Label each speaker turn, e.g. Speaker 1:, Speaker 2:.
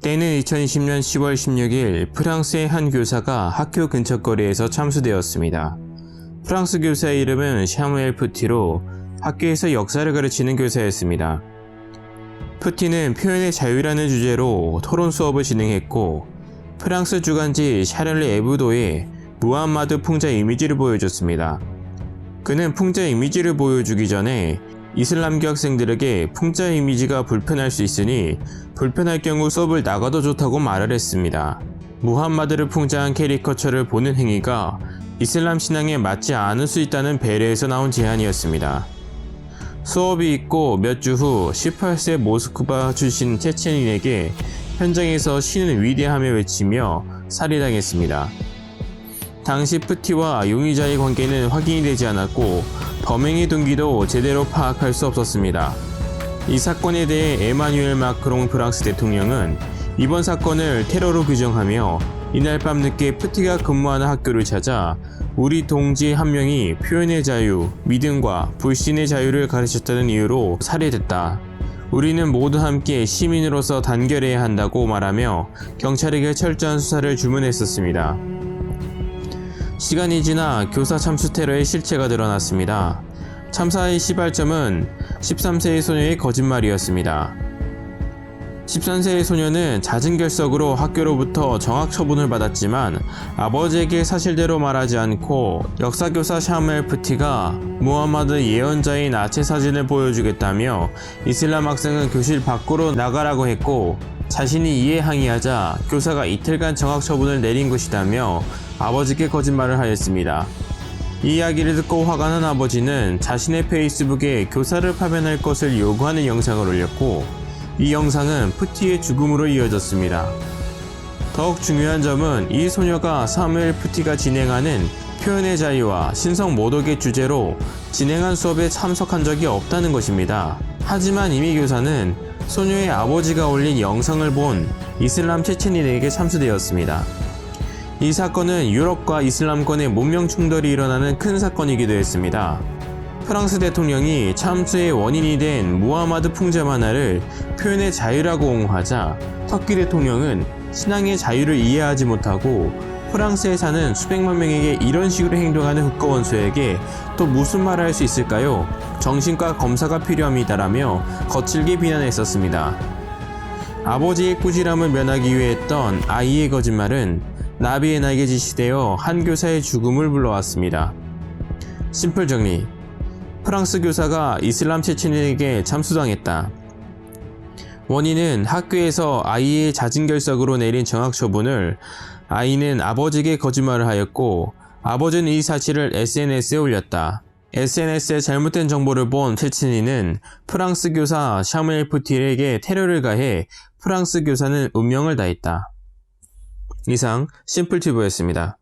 Speaker 1: 때는 2020년 10월 16일 프랑스의 한 교사가 학교 근처 거리에서 참수되었습니다. 프랑스 교사의 이름은 샤무엘 푸티로 학교에서 역사를 가르치는 교사였습니다. 푸티는 표현의 자유라는 주제로 토론 수업을 진행했고 프랑스 주간지 샤를리 에브도에 무함마드 풍자 이미지를 보여줬습니다. 그는 풍자 이미지를 보여주기 전에 이슬람교 학생들에게 풍자 이미지가 불편할 수 있으니 불편할 경우 수업을 나가도 좋다고 말을 했습니다. 무함마드를 풍자한 캐리커처를 보는 행위가 이슬람 신앙에 맞지 않을 수 있다는 배려에서 나온 제안이었습니다. 수업이 있고 몇 주 후 18세 모스크바 출신 체첸인에게 현장에서 신은 위대하며 외치며 살해당했습니다. 당시 푸티와 용의자의 관계는 확인이 되지 않았고 범행의 동기도 제대로 파악할 수 없었습니다. 이 사건에 대해 에마뉴엘 마크롱 프랑스 대통령은 이번 사건을 테러로 규정하며 이날 밤 늦게 푸티가 근무하는 학교를 찾아 우리 동지 한 명이 표현의 자유, 믿음과 불신의 자유를 가르쳤다는 이유로 살해됐다. 우리는 모두 함께 시민으로서 단결해야 한다고 말하며 경찰에게 철저한 수사를 주문했었습니다. 시간이 지나 교사 참수 테러의 실체가 드러났습니다. 참사의 시발점은 13세의 소녀의 거짓말이었습니다. 13세의 소녀는 잦은 결석으로 학교로부터 정학 처분을 받았지만 아버지에게 사실대로 말하지 않고 역사교사 샤무엘 푸티가 무함마드 예언자의 나체 사진을 보여주겠다며 이슬람 학생은 교실 밖으로 나가라고 했고 자신이 이에 항의하자 교사가 이틀간 정학 처분을 내린 것이다며 아버지께 거짓말을 하였습니다. 이 이야기를 듣고 화가 난 아버지는 자신의 페이스북에 교사를 파면할 것을 요구하는 영상을 올렸고 이 영상은 푸티의 죽음으로 이어졌습니다. 더욱 중요한 점은 이 소녀가 사무엘 푸티가 진행하는 표현의 자유와 신성 모독의 주제로 진행한 수업에 참석한 적이 없다는 것입니다. 하지만 이미 교사는 소녀의 아버지가 올린 영상을 본 이슬람 체첸인에게 참수되었습니다. 이 사건은 유럽과 이슬람권의 문명 충돌이 일어나는 큰 사건이기도 했습니다. 프랑스 대통령이 참수의 원인이 된 무하마드 풍자 만화를 표현의 자유라고 옹호하자 터키 대통령은 신앙의 자유를 이해하지 못하고 프랑스에 사는 수백만 명에게 이런 식으로 행동하는 국가원수에게 또 무슨 말을 할 수 있을까요? 정신과 검사가 필요합니다라며 거칠게 비난했었습니다. 아버지의 꾸지람을 면하기 위해 했던 아이의 거짓말은 나비의 날개 짓이되어 한 교사의 죽음을 불러왔습니다. 심플 정리. 프랑스 교사가 이슬람 체첸인에게 참수당했다. 원인은 학교에서 아이의 잦은 결석으로 내린 정학 처분을 아이는 아버지에게 거짓말을 하였고 아버지는 이 사실을 SNS에 올렸다. SNS에 잘못된 정보를 본 체첸인은 프랑스 교사 샤무엘 푸티에게 테러를 가해 프랑스 교사는 운명을 다했다. 이상 심플튜브였습니다.